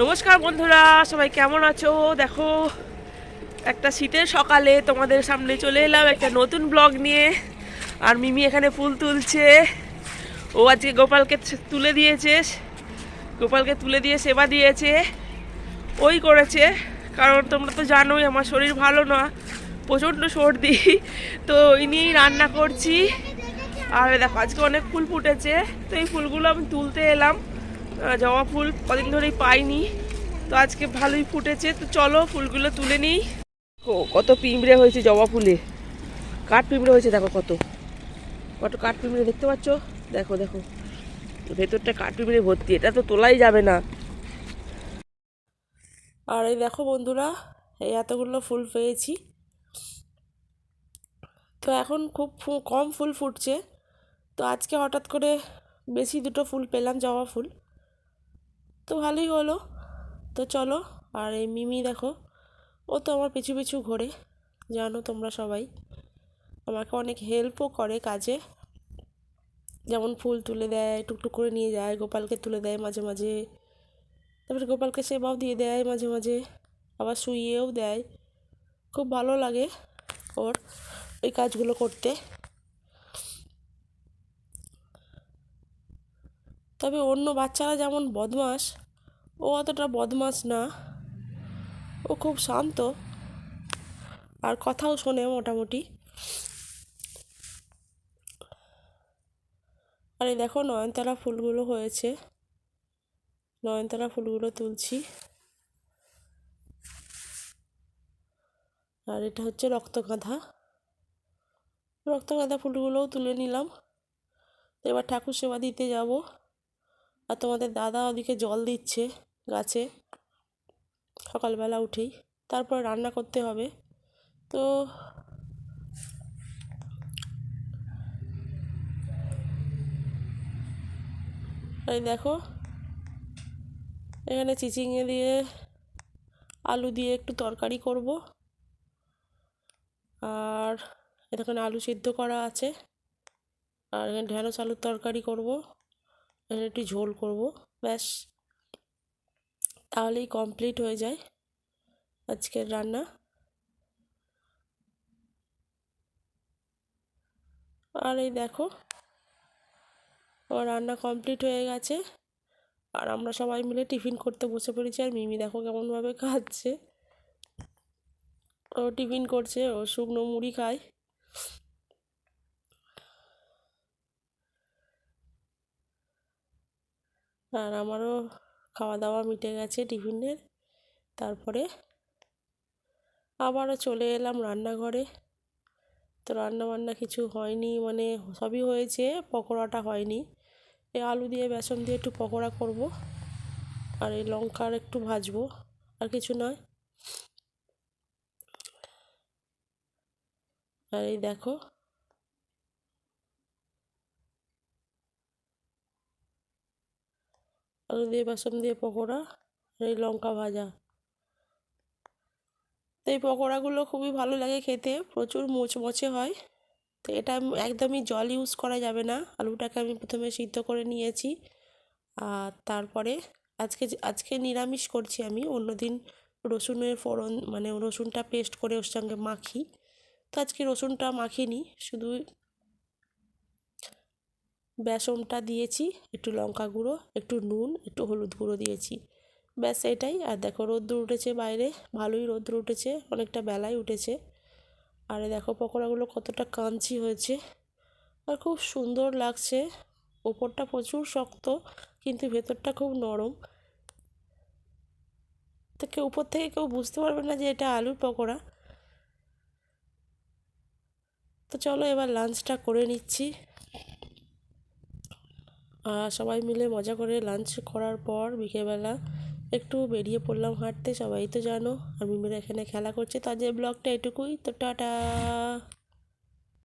নমস্কার বন্ধুরা, সবাই কেমন আছো? দেখো, একটা শীতের সকালে তোমাদের সামনে চলে এলাম একটা নতুন ব্লগ নিয়ে। আর মিমি এখানে ফুল তুলছে। ও আজকে গোপালকে তুলে দিয়েছে, গোপালকে তুলে দিয়ে সেবা দিয়েছে। ওই করেছে, কারণ তোমরা তো জানোই আমার শরীর ভালো না, প্রচণ্ড সর্দি। তো ওই নিয়েই রান্না করছি। আর দেখো আজকে অনেক ফুল ফুটেছে, তো এই ফুলগুলো আমি তুলতে এলাম। জবা ফুল কদিন ধরেই পাইনি, তো আজকে ভালোই ফুটেছে। তো চলো ফুলগুলো তুলে নিই। ও কত পিঁপড়ে হয়েছে জবা ফুলে, কাঠ পিঁপড়ে হয়েছে। দেখো কত কত কাঠ পিঁপড়ে দেখতে পাচ্ছ। দেখো দেখো, ভেতরটা কাঠ পিঁপড়ে ভর্তি, এটা তো তোলাই যাবে না। আর এই দেখো বন্ধুরা, এই এতগুলো ফুল পেয়েছি। তো এখন খুব কম ফুল ফুটছে, তো আজকে হঠাৎ করে বেশি দুটো ফুল পেলাম, জবা ফুল। তো ভালোই হলো। তো চলো। আর এই মিমি দেখো, ও তো আমার পিছু পিছু ঘোরে, জানো তোমরা সবাই। আমাকে অনেক হেল্পও করে কাজে, যেমন ফুল তুলে দেয়, টুকটুক করে নিয়ে যায়, গোপালকে তুলে দেয় মাঝে মাঝে, তারপরে গোপালকে সেবাও দিয়ে দেয় মাঝে মাঝে, আবার শুইয়েও দেয়। খুব ভালো লাগে ওর এই কাজগুলো করতে। তবে অন্য বাচ্চারা যেমন বদমাস, ও অতটা বদমাস না। ও খুব শান্ত, আর কথাও শোনে মোটামুটি। আর এই দেখো নয়নতারা ফুলগুলো হয়েছে, নয়নতারা ফুলগুলো তুলছি। আর এটা হচ্ছে রক্তগাঁধা, রক্তগাঁধা ফুলগুলোও তুলে নিলাম। তো এবার ঠাকুর সেবা দিতে যাব। আর তোমাদের দাদা ওদিকে জল দিচ্ছে গাছে সকালবেলা উঠেই, তারপর রান্না করতে হবে। তো এই দেখো, এখানে চিচিঙে দিয়ে আলু দিয়ে একটু তরকারি করব। আর এখানে আলু সিদ্ধ করা আছে। আর এখানে ঢেঁড়স আলুর তরকারি করব, এখানে একটু ঝোল করব। ব্যাস, তাহলেই কমপ্লিট হয়ে যায় আজকের রান্না। আর এই দেখো, আমার রান্না কমপ্লিট হয়ে গেছে। আর আমরা সবাই মিলে টিফিন করতে বসে পড়েছি। আর মিমি দেখো কেমনভাবে খাচ্ছে, ও টিফিন করছে, ও শুকনো মুড়ি খায়। আর আমারও খাওয়া দাওয়া মিটে গেছে টিফিনের। তারপরে আবারও চলে এলাম রান্নাঘরে। তো রান্না বান্না কিছু হয়নি, মানে সবই হয়েছে, পকোড়াটা হয়নি। এই আলু দিয়ে বেসন দিয়ে একটু পকোড়া করব, আর এই লঙ্কার একটু ভাজবো, আর কিছু নয়। আর এই দেখো, আলু দিয়ে বেসন দিয়ে পকোড়া, আর এই লঙ্কা ভাজা। তো এই পকোড়াগুলো খুবই ভালো লাগে খেতে, প্রচুর মুচমুচে হয়। তো এটা একদমই জল ইউজ করা যাবে না। আলুটাকে আমি প্রথমে সিদ্ধ করে নিয়েছি। আর তারপরে আজকে নিরামিষ করছি আমি, অন্যদিন রসুনের ফোড়ন, মানে রসুনটা পেস্ট করে ওর সঙ্গে মাখি। তো আজকে রসুনটা মাখিনি, শুধু বেসনটা দিয়েছি, একটু লঙ্কা গুঁড়ো, একটু নুন, একটু হলুদ গুঁড়ো দিয়েছি। ব্যাস এটাই। আর দেখো রোদ্দুর উঠেছে বাইরে, ভালোই রোদ্দুর উঠেছে, অনেকটা বেলায় উঠেছে। আর দেখো পকোড়াগুলো কতটা কাঞ্চি হয়েছে, আর খুব সুন্দর লাগছে। ওপরটা প্রচুর শক্ত, কিন্তু ভেতরটা খুব নরম। তো কেউ উপর থেকে কেউ বুঝতে পারবে না যে এটা আলুর পকোড়া। তো চলো এবার লাঞ্চটা করে নিচ্ছি। সবাই মিলে মজা করে লাঞ্চ করার পর বিকেলবেলা একটু বেরিয়ে পড়লাম হাঁটতে। সবাই তো জানো আমি মেয়েরা এখানে খেলা করছে। তো আজ এই ব্লগটা এটুকুই। তো টাটা।